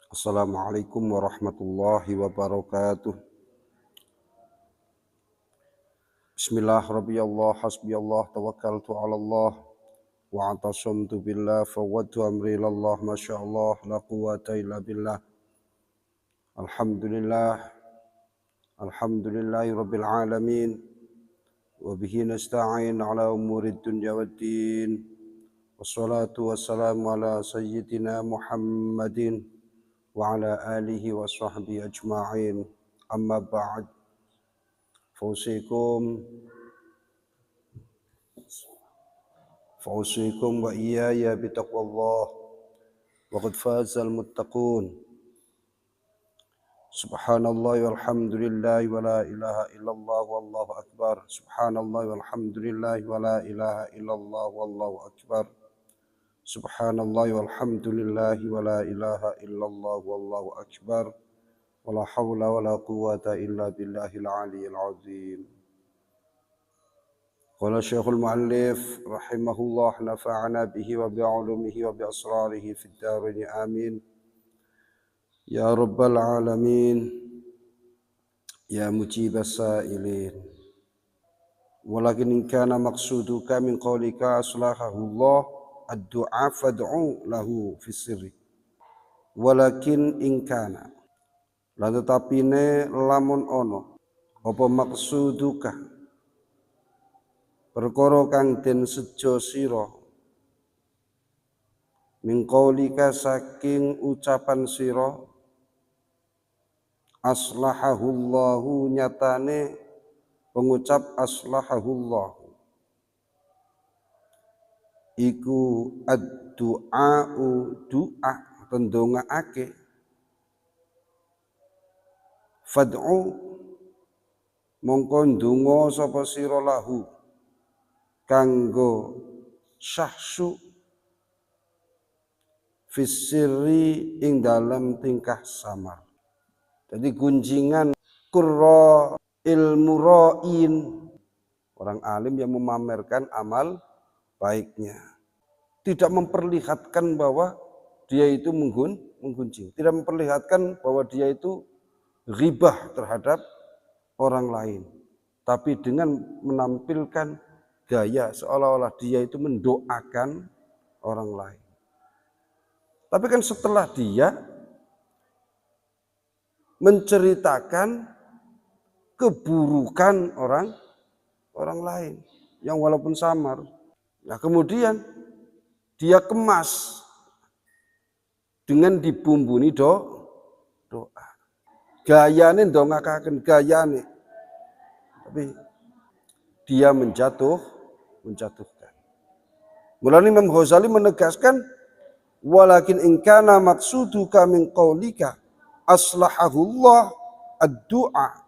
Assalamualaikum warahmatullahi wabarakatuh. Bismillah, rabbiyallah, hasbiyallah, tawakkaltu ala Allah, wa atasamtu billah, fawwadtu amri ilallah, masyaallah, la quwata illa billah. Alhamdulillah, alhamdulillahi rabbil alamin, wa bihi nasta'in ala umurid dunya waddin, wassalatu wassalamu ala sayyidina Muhammadin, wa ala alihi wa sahbihi ajma'in, amma ba'd. فأوصيكم وإياي بتقوى الله وقد فاز المتقون. سبحان الله والحمد لله ولا إله إلا الله والله أكبر. سبحان الله والحمد لله ولا إله إلا الله والله أكبر. سبحان الله والحمد لله ولا إله إلا الله والله أكبر. ولا حول ولا قوة إلا بالله العلي العظيم. قال الشيخ المؤلف رحمه الله نفعنا به وبعلومه وبأسراره في الدارين آمين يا رب العالمين يا مجيب السائلين. ولكن إن كان مقصودك من قولك أصلحه الله الدعاء فادعو له في السر. ولكن إن كان lan tetapine lamun ono apa maksuduka perkara kang den sejo sira min qaulika saking ucapan sira aslahahullahu nyatane pengucap aslahahullahu iku ad-du'a'u du'a tendongaake fad'u mongko ndonga sapa sira lahu kanggo syahsu fisiri ing dalam tingkah samar. Jadi gunjingan qurra ilmu ra'in, orang alim yang memamerkan amal baiknya, tidak memperlihatkan bahwa dia itu menggunjing, tidak memperlihatkan bahwa dia itu ghibah terhadap orang lain, tapi dengan menampilkan gaya seolah-olah dia itu mendoakan orang lain. Tapi kan setelah dia menceritakan keburukan orang lain yang walaupun samar, nah kemudian dia kemas dengan dibumbuni doa. Gayane ndongakaken gayane, tapi dia menjatuhkan. Mulane Imam Ghazali menegaskan walakin in kana maqsuduka min qaulika aslahahullah ad-du'a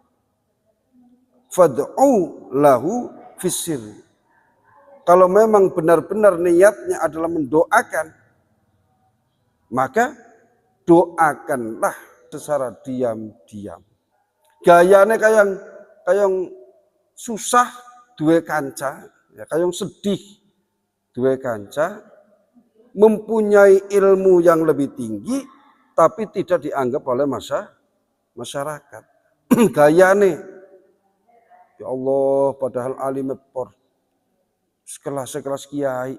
fad'u lahu fis-sirr. Kalau memang benar-benar niatnya adalah mendoakan, maka doakanlah secara diam-diam. Gayane kayang susah duwe kanca, ya kayang sedih duwe kanca, mempunyai ilmu yang lebih tinggi tapi tidak dianggap oleh masyarakat. Gayane ya Allah padahal alim por sekelas kiai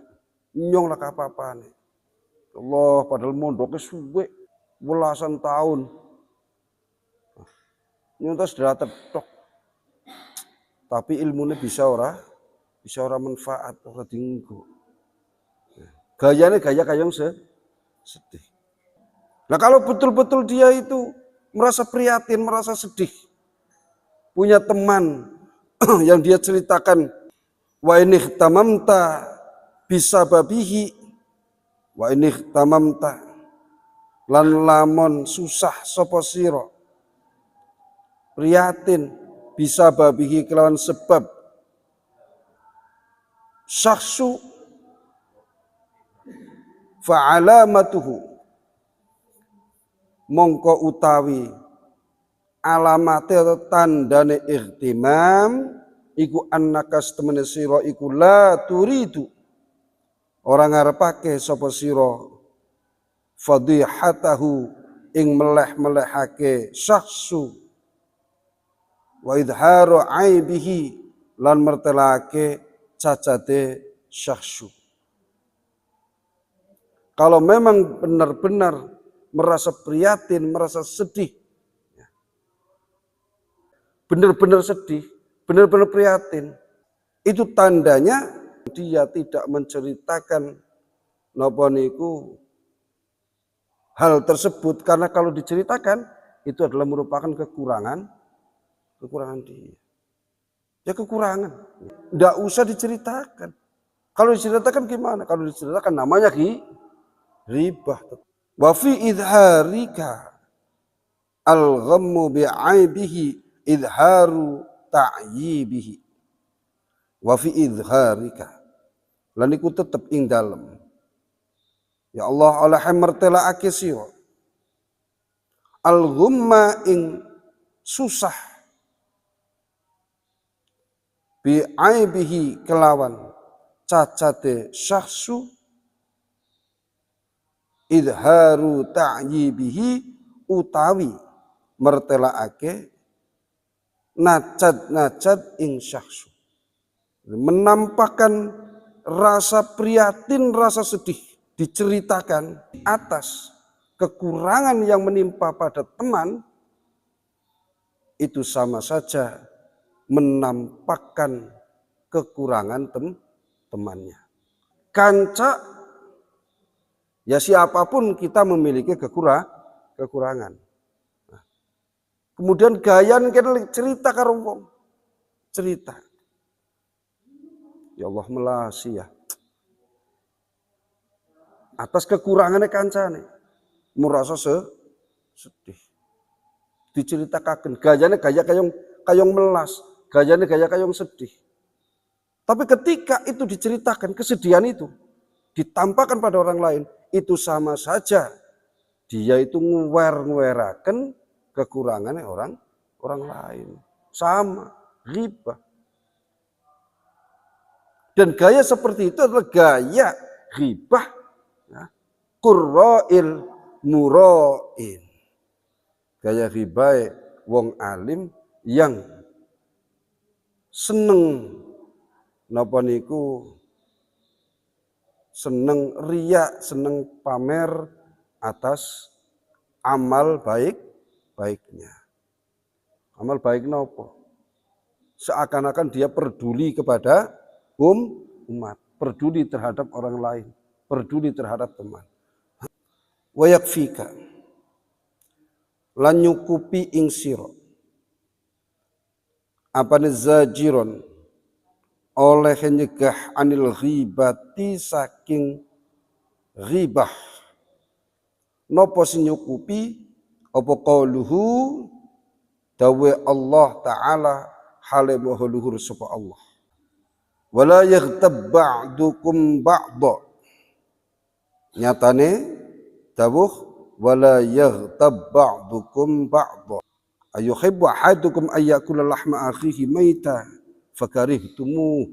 nyong lah apa-apane. Allah padahal mondoknya suwe belasan tahun. Nyuntas deratet tok. Tapi ilmunya bisa ora manfaat, ora dinggo. Gayanya gaya kayang sedih. Nah kalau betul-betul dia itu merasa prihatin, merasa sedih, punya teman yang dia ceritakan wa inih tamamta bisa babihi wa inih tamamta lan lamun susah sapa sira prihatin bisa babihi kelawan sebab syahsu fa'alamatuhu mongko utawi alamate atau tandane ihtimam iku annaka temene sira iku la turidu orang ngarepake sapa sira fadihatahu ing meleh-melehake syakhsu wa idharu aibihi lan mertelake cacate syakhsu. Kalau memang benar-benar merasa prihatin, merasa sedih, benar-benar sedih, benar-benar prihatin, itu tandanya dia tidak menceritakan napa niku hal tersebut, karena kalau diceritakan itu adalah merupakan kekurangan dia. Ya kekurangan. Tidak usah diceritakan. Kalau diceritakan gimana? Kalau diceritakan namanya ribah. Wa fi idharika al-ghammu bi'aibihi idharu ta'yibihi. Wa fi idharika. Lan iku tetep ing dalem. Ya Allah oleh mertelaake sira al-ghamma ing susah bi'aibihi kelawan cacate syakhsu idharu ta'yibihi utawi mertelaake najat ing syakhsu, menampakkan rasa prihatin, rasa sedih, diceritakan atas kekurangan yang menimpa pada teman, itu sama saja menampakkan kekurangan temannya. Kanca, ya siapapun kita memiliki kekurangan. Nah, kemudian gaya kita cerita karo wong, cerita. Ya Allah melasi ya. Atas kekurangannya kancane, merasa sedih. Diceritakan gayanya gaya kayong melas, gayanya gaya kayong sedih. Tapi ketika itu diceritakan, kesedihan itu ditampakkan pada orang lain, itu sama saja dia itu nguwer-nguweraken kekurangannya orang lain. Sama, ghibah. Dan gaya seperti itu adalah gaya ghibah ya, qurra'il mura'in. Gaya ghibah wong alim yang seneng napa niku, seneng riya, seneng pamer atas amal baiknya. Amal baik napa? Seakan-akan dia peduli kepada umat, peduli terhadap orang lain, peduli terhadap teman. Wa yakfika lan nyukupi ing sira apane zajiron oleh nyegah anil ghibati saking ghibah. Napa sing nyukupi? Apa qauluhu dawe Allah taala hale maha luhur sapa Allah. Wala yaghtab ba'dukum ba'dha. Nyatane dawuh wala yaghtab ba'dukum ba'dha. Ayuhibbu ahadukum ayyakula lahma akhihi maita fakarihtumu.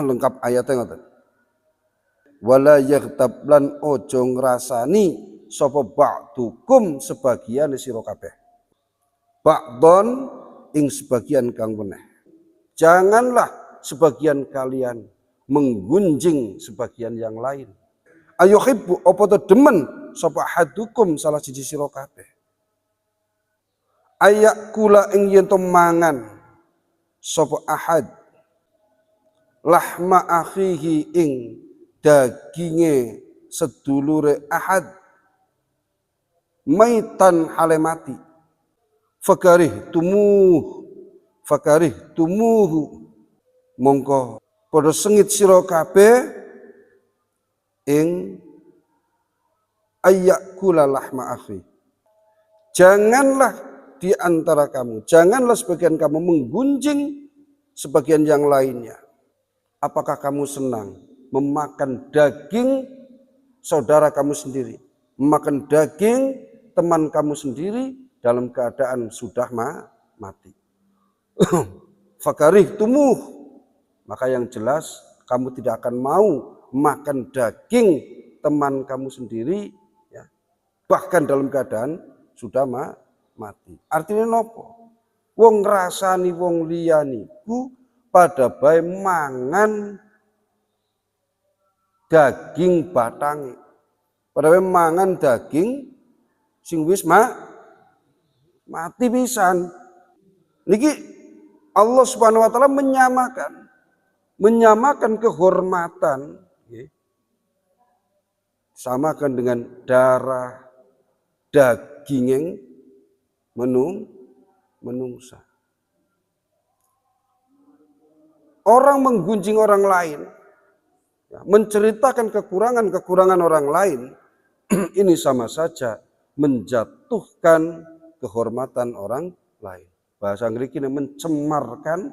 Lengkap ayatnya ngoten. Wala yaghtab lan ojo ngrasani sapa ba'dukum sebagian sira kabeh. Ba'don ing sebagian kang weneh. Janganlah sebagian kalian menggunjing sebagian yang lain. Ayuhibbu apa to demen sapa ahadukum salah siji sira kabeh. Ayak kula ing yen to mangan sapa ahad lahma akhihi ing daginge sedulure ahad maitan hale mati fakarih tumuhu mongko padha sengit sira kabeh ing ayyakula lahma akhi. Janganlah di antara kamu, janganlah sebagian kamu menggunjing sebagian yang lainnya. Apakah kamu senang memakan daging saudara kamu sendiri, memakan daging teman kamu sendiri dalam keadaan sudah mati? Fakarih tumuh, maka yang jelas kamu tidak akan mau makan daging teman kamu sendiri ya, bahkan dalam keadaan sudah mati. Artinya nopo? Wong ngrasani wong liya niku pada bae mangan daging batange. Pada bae mangan daging sing wis mati pisan. Niki Allah Subhanahu wa taala menyamakan kehormatan samakan dengan darah daging yang menungsa. Orang menggunjing orang lain, menceritakan kekurangan-kekurangan orang lain, ini sama saja menjatuhkan kehormatan orang lain. Bahasa Inggris ini mencemarkan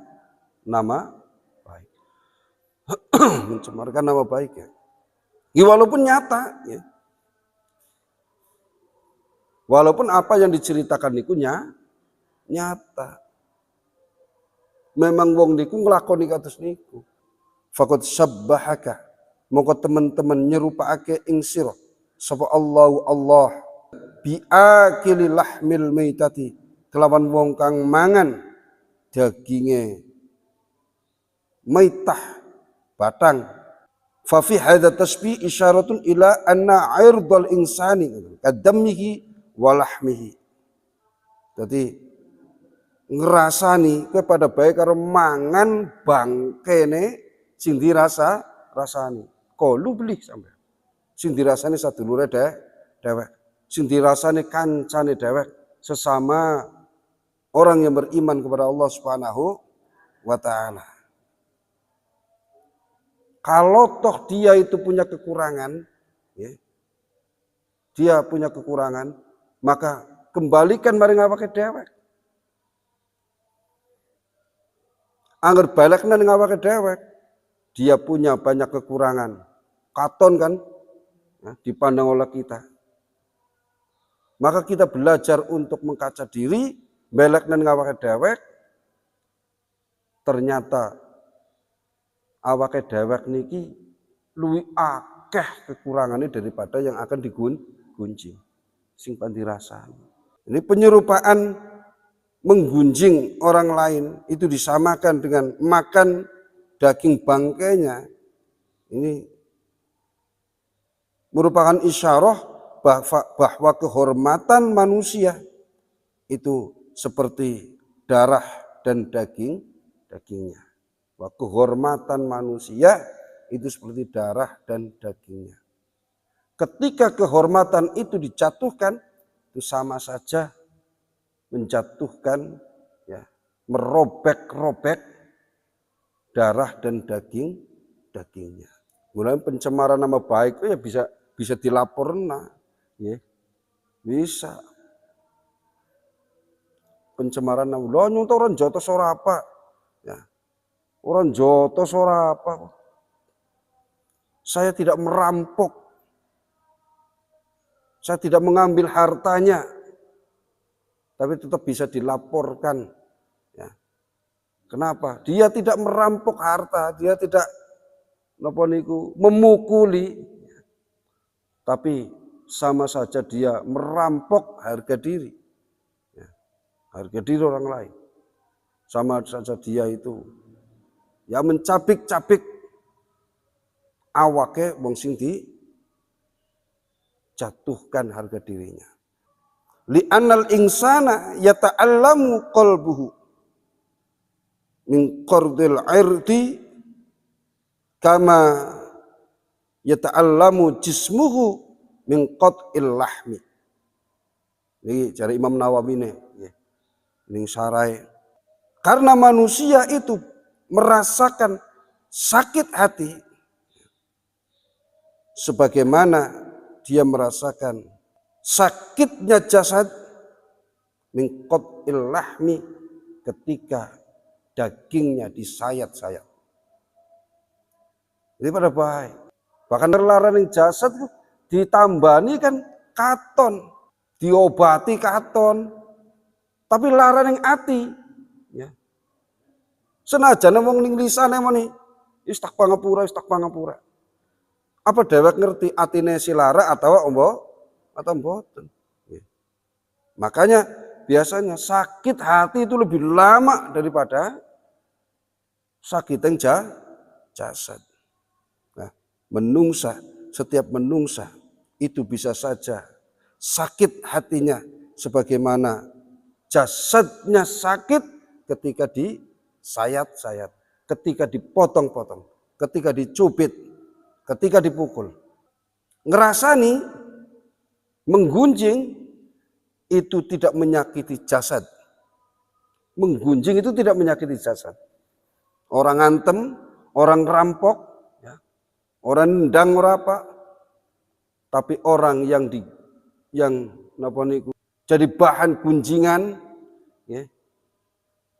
nama baik. Mencemarkan nama baik ya. Walaupun nyata ya. Walaupun apa yang diceritakan niku nyata. Memang wong niku nglakoni kados niku. Faqad sabbahaka. Moko teman-teman nyerupake ing sira sapa Allah biakili lahmil maitati kelawan wong kang mangan daginge maitah batang. Fa fi hadza tasbih isyaratun ila anna 'irdal insani kadamihi wa lahmihi. Jadi ngrasani kepada baik karo mangan bangkene sing dirasani. Kolu beli sampean. Sing dirasani sadulure dewek. Sing dirasani kancane dewek sesama orang yang beriman kepada Allah Subhanahu wa taala. Kalau toh dia itu punya kekurangan, ya, dia punya kekurangan, maka kembalikan mari ngawake dewek. Angger balekna ning awake dewek, dia punya banyak kekurangan. Katon kan, ya, dipandang oleh kita. Maka kita belajar untuk mengkaca diri, balekna ning awake dewek, ternyata awake dewek niki luwih akeh kekurangane daripada yang akan digunjing sing pandirasani. Ini penyerupaan menggunjing orang lain itu disamakan dengan makan daging bangkainya. Ini merupakan isyarah bahwa kehormatan manusia itu seperti darah dan dagingnya. Kehormatan manusia itu seperti darah dan dagingnya. Ketika kehormatan itu dijatuhkan, itu sama saja menjatuhkan, ya, merobek-robek darah dan dagingnya. Mulai pencemaran nama baik ya bisa dilaporkan, ya, bisa. Pencemaran nama lo nyontoh orang jotos ora apa, ya. Orang jotos ora apa. Saya tidak merampok. Saya tidak mengambil hartanya. Tapi tetap bisa dilaporkan. Ya. Kenapa? Dia tidak merampok harta. Dia tidak memukuli. Tapi sama saja dia merampok harga diri. Ya. Harga diri orang lain. Sama saja dia itu ya mencabik-cabik awake wong sing jatuhkan harga dirinya. Li'annal insana yata'allamu qalbuhu min qardil irdi kama yata'allamu jismuhu min qat'il lahmi. Ini dari Imam Nawawi nih. Ini sarai. Karena manusia itu merasakan sakit hati sebagaimana dia merasakan sakitnya jasad min qat'il lahmi ketika dagingnya disayat-sayat. Jadi pada baik. Bahkan terlarang yang jasad ditambani kan katon, diobati katon, tapi larang yang ati, ya. Senajan wong ning lisane meni istak pangapura. Apa dewek ngerti atine si lara atau ombo atau mboten. Makanya biasanya sakit hati itu lebih lama daripada sakit yang jasad. Nah, setiap menungsa itu bisa saja sakit hatinya sebagaimana jasadnya sakit ketika disayat-sayat, ketika dipotong-potong, ketika dicubit, ketika dipukul. Ngerasani, menggunjing itu tidak menyakiti jasad. Menggunjing itu tidak menyakiti jasad. Orang ngantem, orang rampok, ya, orang nendang apa, tapi orang yang jadi bahan gunjingan, ya,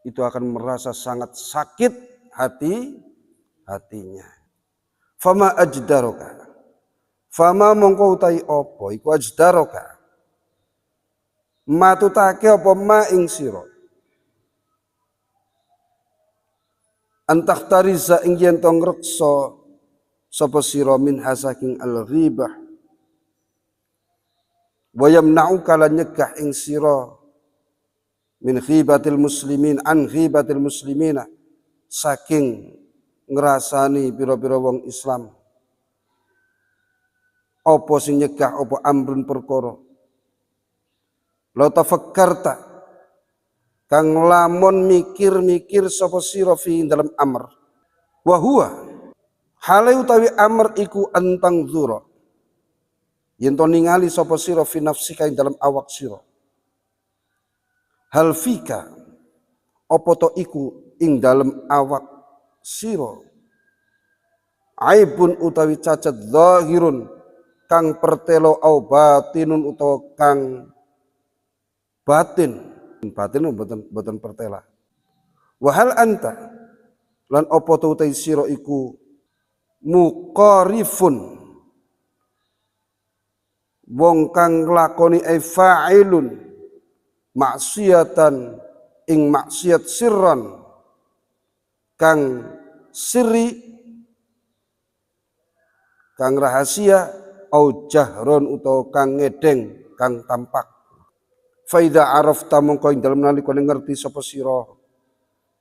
itu akan merasa sangat sakit hatinya. Fama ajdaroka, fama mongko utai opo, iku ajdaroka, matutake opo ma ing siro. Antah tariza ing yen tong reksa sapa sira min hasaking al-ghibah wa yamna'u kala nyegah ing sira min ghibatil muslimin an ghibatil muslimina saking ngrasani pira-pira wong Islam. Apa sing nyegah apa amrun perkara la tafakkarta kang lamun mikir-mikir sapa sira fi dalam amr wa huwa hale utawi amr iku antang dzura yen to ningali sapa sira fi nafsika ing dalam awak sira hal fika apa to iku ing dalam awak sira aibun utawi cacat zahirun kang pertelo au batinun utawa kang batin boten pertela. Wahal anta lan apa to utai sira iku muqarifun wong kang nglakoni fa'ilun maksiatan ing maksiat sirran kang sirri kang rahasia au jahron utawa kang ngedeng kang tampak. Faida arafta mongko ing dalem nalika ngerti sapa sira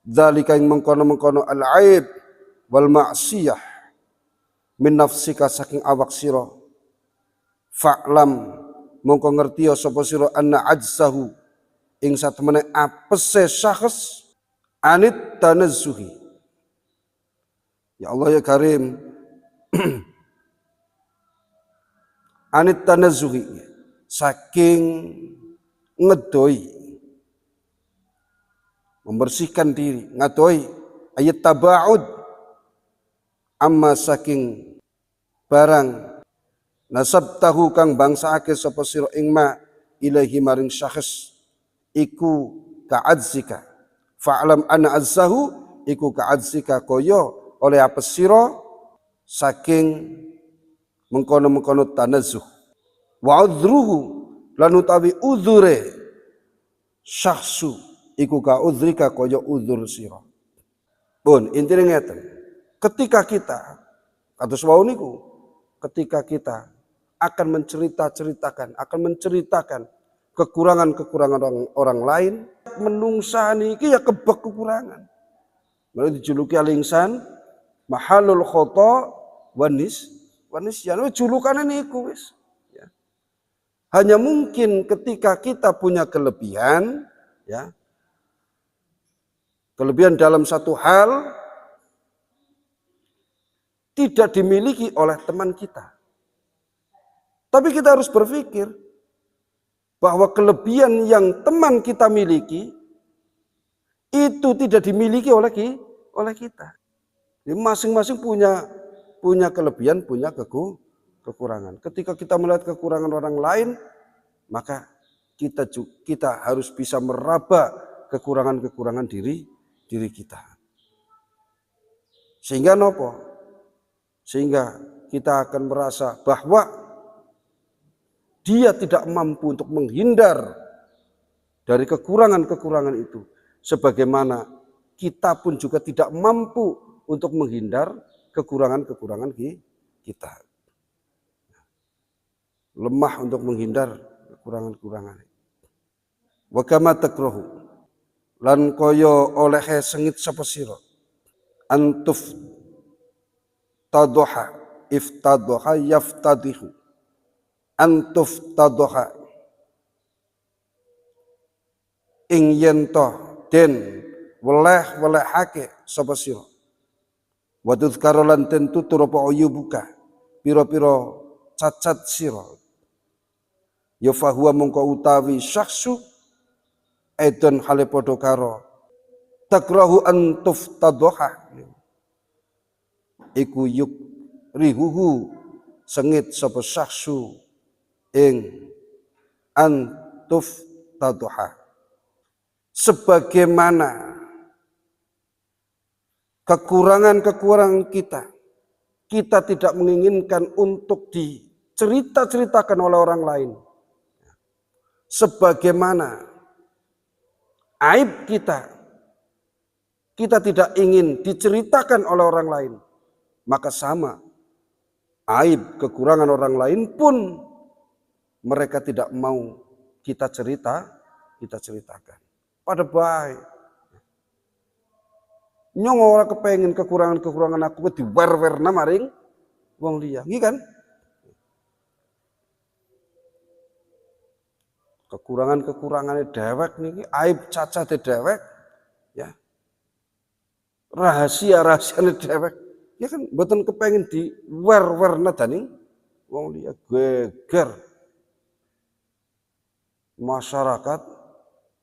dzalika ing mengkono-mengkono al-aib wal ma'siyah min nafsika saking awak sira fa'lam mongko ngerti sapa sira anna ajzahu ing satemene apese syakhs anit tanazzuhi. Ya Allah ya Karim anit tanazzuhi saking ngedoi membersihkan diri ngadoi ayat tabaud amma saking barang nasab tahu kang bangsake sapa sira ing ma ilahi maring syakhs iku ka'adzika fa'lam anna azzahu iku ka'adzika koyo oleh apa sira saking mengkono-mengkono tanazzuh wa udhruhu lan utawi uzure syakhsu iku ka uzrika kaya uzur sira. Pun intine ngeten. Ketika kita kados wau niku, ketika kita akan menceritakan kekurangan-kekurangan orang lain, menungsa niki ya kebek kekurangan. Mulai dijuluki al-insan mahalul khata wanis yan julukane niku wis. Hanya mungkin ketika kita punya kelebihan, ya, kelebihan dalam satu hal tidak dimiliki oleh teman kita. Tapi kita harus berpikir bahwa kelebihan yang teman kita miliki itu tidak dimiliki oleh kita. Jadi masing-masing punya kelebihan, punya kekurangan. Ketika kita melihat kekurangan orang lain, maka kita harus bisa meraba kekurangan-kekurangan diri kita. Sehingga nopo? Sehingga kita akan merasa bahwa dia tidak mampu untuk menghindar dari kekurangan-kekurangan itu. Sebagaimana kita pun juga tidak mampu untuk menghindar kekurangan-kekurangan kita. lemah untuk menghindar kekurangan-kekurangan. Wa kama takrahu lan kaya oleh sengit sapa sira antuf tadoha iftadoha yaftadihu antuf tadoha ing yen to den welehake sapa sira wa tuzkara lan tentu turapa uyubuka pira-pira cacat sira ya fahuwa mongko utawi syakhsu edon hale padha karo takrahu antuf tadoha iku yuk rihuhu sengit sapa syakhsu ing antuf tadoha sebagaimana kekurangan-kekurangan kita tidak menginginkan untuk dicerita-ceritakan oleh orang lain. Sebagaimana aib kita tidak ingin diceritakan oleh orang lain. Maka sama, aib kekurangan orang lain pun mereka tidak mau kita ceritakan. Pada baik. Nyong ora kepengen kekurangan-kekurangan aku diwer-werna maring wong liya. Nggih kan? Kekurangan-kekurangannya dewek niki, aib cacate dewek, ya. Rahasia-rahasiane dewek. Ya kan mboten kepengen diwer-werna daning wong liya, geger. Masyarakat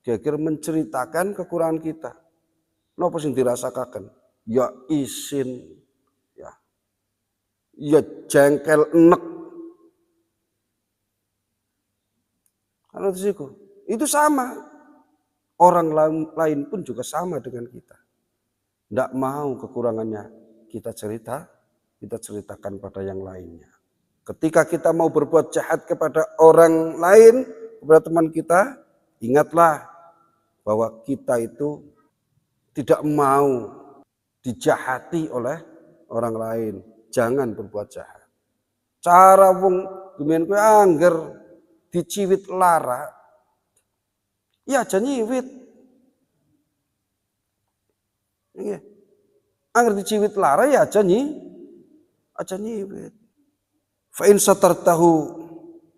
geger menceritakan kekurangan kita. Napa sing dirasakaken? Ya isin, ya jengkel enek. Karena itu sama. Orang lain pun juga sama dengan kita. Tidak mau kekurangannya kita ceritakan pada yang lainnya. Ketika kita mau berbuat jahat kepada orang lain, kepada teman kita, ingatlah bahwa kita itu tidak mau dijahati oleh orang lain. Jangan berbuat jahat. Cara wong gumen kowe angger diciwit lara, ya aja nyiwit. Angger diciwit lara ya aja nyiwit. Fa in satartahu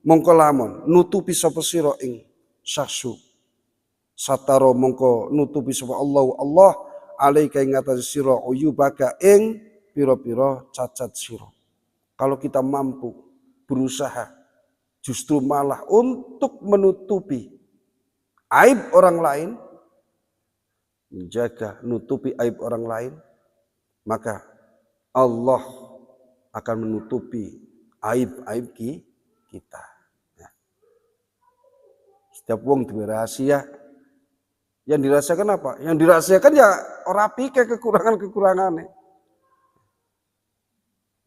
mongko lamun nutupi sapa sira ing syahsu. Sataro mongko nutupi sapa Allah alaika ing atas sira uyubaka ing pira-pira cacat sira. Kalau kita mampu berusaha justru malah untuk menutupi aib orang lain, menjaga nutupi aib orang lain, maka Allah akan menutupi aib-aib kita. Setiap wong duwe rahasia. Yang dirahasiakan apa? Yang dirahasiakan ya ora pike kekurangan-kekurangannya.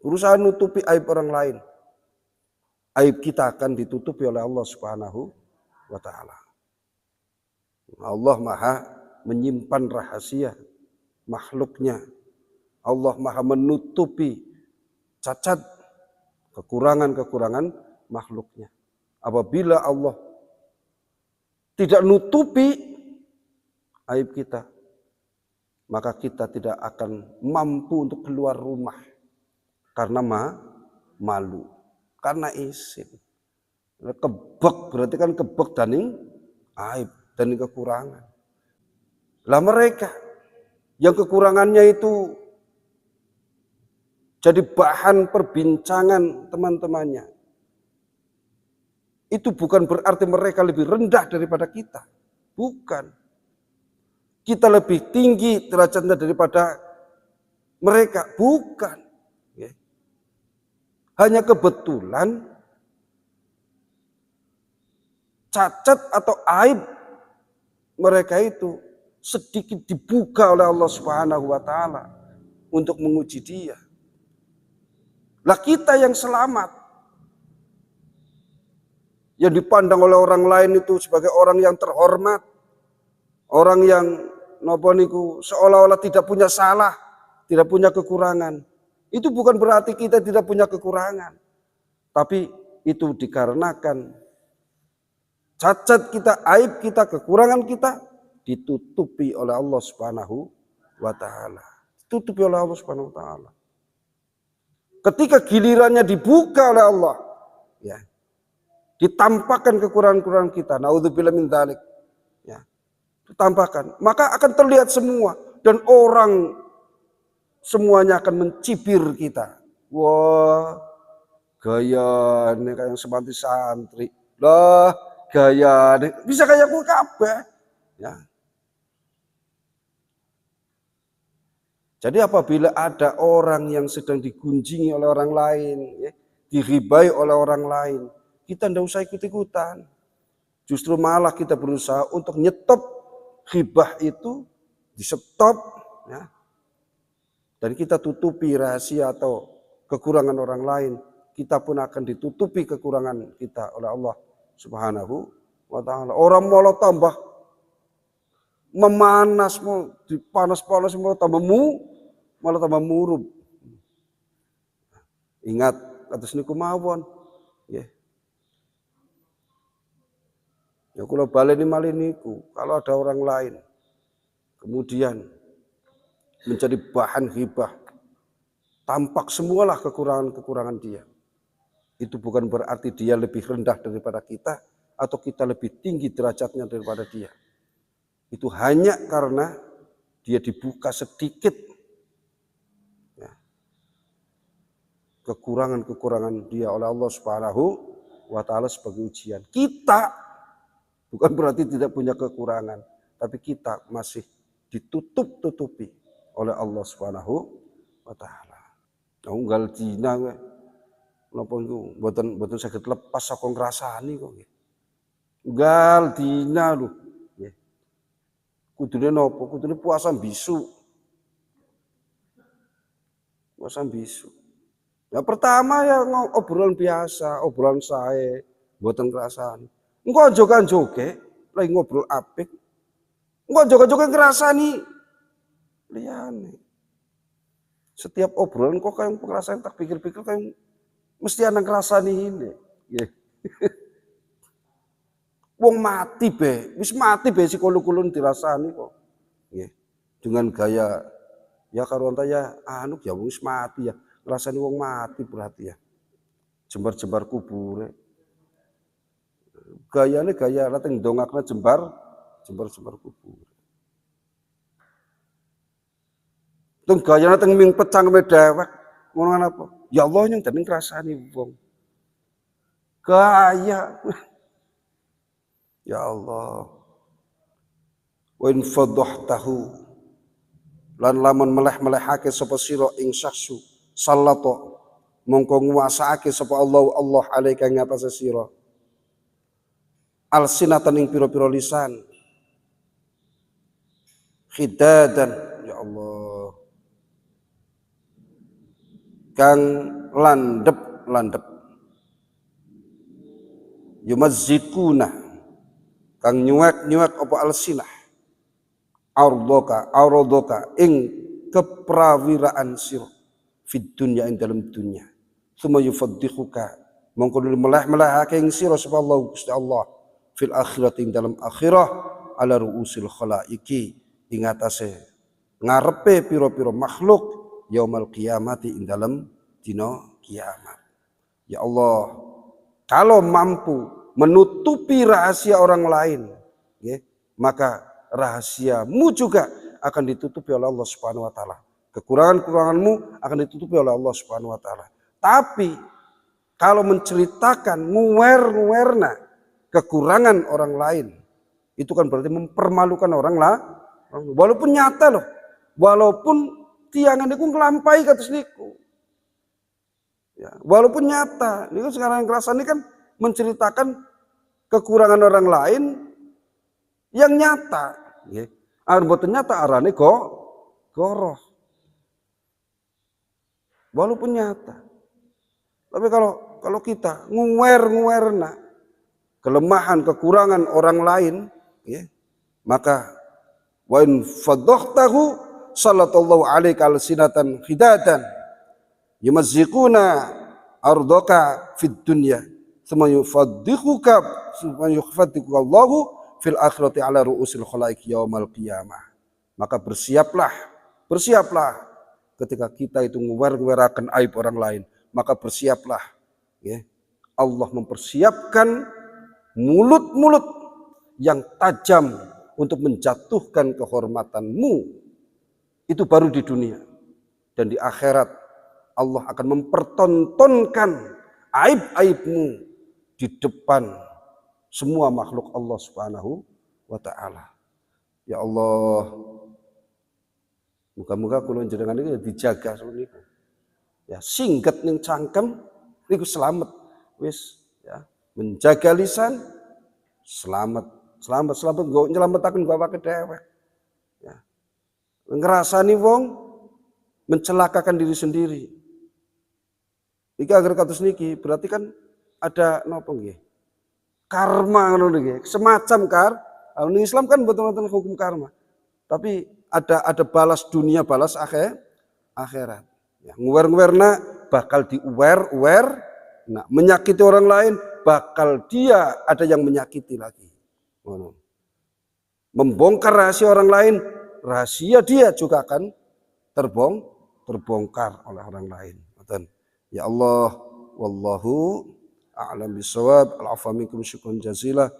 Berusaha nutupi aib orang lain. Aib kita akan ditutupi oleh Allah Subhanahu wa taala. Allah Maha menyimpan rahasia makhluknya. Allah Maha menutupi cacat kekurangan-kekurangan makhluknya. Apabila Allah tidak nutupi aib kita, maka kita tidak akan mampu untuk keluar rumah karena malu, karena isin. Kebek berarti kan kebek daning aib, daning kekurangan. Lah mereka yang kekurangannya itu jadi bahan perbincangan teman-temannya, itu bukan berarti mereka lebih rendah daripada kita. Bukan. Kita lebih tinggi derajatnya daripada mereka. Bukan. Hanya kebetulan cacat atau aib mereka itu sedikit dibuka oleh Allah Subhanahu wa taala untuk menguji dia. Lah kita yang selamat, yang dipandang oleh orang lain itu sebagai orang yang terhormat, orang yang napa niku seolah-olah tidak punya salah, tidak punya kekurangan. Itu bukan berarti kita tidak punya kekurangan. Tapi itu dikarenakan cacat kita, aib kita, kekurangan kita ditutupi oleh Allah Subhanahu wa taala. Ditutupi oleh Allah Subhanahu wa taala. Ketika gilirannya dibuka oleh Allah, ya, ditampakkan kekurangan-kekurangan kita, naudzubillah min dzalik, ya, ditampakkan, maka akan terlihat semua dan orang semuanya akan mencibir kita. Wah, gaya ini kayak yang seperti santri. Lah, gaya ini bisa kayak aku kabeh. Ya. Jadi apabila ada orang yang sedang digunjingi oleh orang lain, ya, diribai oleh orang lain, kita tidak usah ikut-ikutan. Justru malah kita berusaha untuk nyetop ghibah itu, di stop, ya. Dan kita tutupi rahasia atau kekurangan orang lain, kita pun akan ditutupi kekurangan kita oleh Allah Subhanahu wa taala. Orang malah tambah memanas, mau dipanas-panas, malah tambah murub. Ingat atas niku mawon, ya. Ya kula baleni malih niku, kalau ada orang lain kemudian menjadi bahan ghibah, tampak semualah kekurangan-kekurangan dia. Itu bukan berarti dia lebih rendah daripada kita atau kita lebih tinggi derajatnya daripada dia. Itu hanya karena dia dibuka sedikit, ya, kekurangan-kekurangan dia oleh Allah Subhanahu wa taala sebagai ujian. Kita bukan berarti tidak punya kekurangan, tapi kita masih ditutup-tutupi oleh Allah Subhanahu wa taala. Unggal dina kowe napa niku mboten saged lepas saka ngrasani kok nggih. Unggal dina lho nggih. Kudune napa? Kudune puasa bisu. Puasa bisu. Ya pertama ya obrolan biasa, obrolan sae, mboten ngrasani. Engko aja kan joge, lagi ngobrol apik. Engko joge-joge ngrasani. Liyane. Setiap obrolan kok kayak pengrasaan, tak pikir-pikir kayak mesti ana ngrasani ini. Nggih. Wong mati be, wis mati be si kulun-kulun dirasani kok. Nggih. Dengan gaya ya karo ya anu ya wis mati ya. Ngrasani wong mati berarti ya. Jembar-jembar kubure. Gayane gaya lateng dongakna jembar kubur. Tung gayane teng ming pecang medewek ngono apa? Ya Allah yang dening ngrasani wong. Gaya. Ya Allah. Wa in fadhahtahu lan lamun meleh-melehake sapa sira ing saksu sallato mongko nguwasaake sapa Allah alaika ing atase sira. Alsinatan ing pira-pira lisan. Khidadan ya Allah. Kang landep yumazzikuna kang nyuwek apa alsinah ardoka ing keprawiraan sira fid dunya ing dalam dunya summa yufaddikhuka mongko meleh-melehake ing sira sapa Allah Gusti Allah fil akhirat ing dalam akhirah ala ruusil khalaiqi ing atase ngarepe pira-pira makhluk yaumal qiyamati ing dalam dina kiamat. Ya Allah, kalau mampu menutupi rahasia orang lain, ya, maka rahasiamu juga akan ditutupi oleh Allah Subhanahu wa taala. Kekurangan-kekuranganmu akan ditutupi oleh Allah Subhanahu wa taala. Tapi kalau menceritakan nguwer-nguwerna kekurangan orang lain, itu kan berarti mempermalukan orang lah. Walaupun nyata loh, walaupun tiangan niku nglampahi kados niku. Ya, walaupun nyata, niku sekarang ngrasani kan menceritakan kekurangan orang lain yang nyata, nggih. Mboten nyata arane goroh. Walaupun nyata. Tapi kalau kita nguwer-nguwerna kelemahan, kekurangan orang lain, ya, maka wa in fadhahtahu sallallahu alaika alsinatan khidatan yumazzikuna ardoka fid dunya tsumma yufaddihuka Allahu fil akhirati ala ru'usil khalaik yaumal qiyamah. Maka bersiaplah ketika kita itu nguwer-nguweraken aib orang lain, maka bersiaplah ya. Allah mempersiapkan mulut-mulut yang tajam untuk menjatuhkan kehormatanmu. Itu baru di dunia. Dan di akhirat Allah akan mempertontonkan aib-aibmu di depan semua makhluk Allah Subhanahu wa taala. Ya Allah, muga-muga kula jenengan iki dijaga niku. Ya singget ning cangkem niku selamat. Wis ya, menjaga lisan selamat nggo nyelametaken gua awake dhewe. Ya. Ngrasani wong mencelakakan diri sendiri. Iki agar kados niki berarti kan ada napa nggih? Karma ngono nggih. Semacam ning Islam kan betul-betul hukum karma. Tapi ada balas dunia, balas akhirat. Ya, nguwer-nguwerna bakal diuwer-uwer. Nah, menyakiti orang lain bakal dia ada yang menyakiti lagi. Membongkar rahasia orang lain, rahasia dia juga akan terbongkar oleh orang lain. Ya Allah, wallahu a'lam bishawab. Al-afwa minkum syukran jazilah.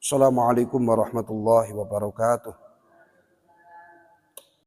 Assalamualaikum warahmatullahi wabarakatuh.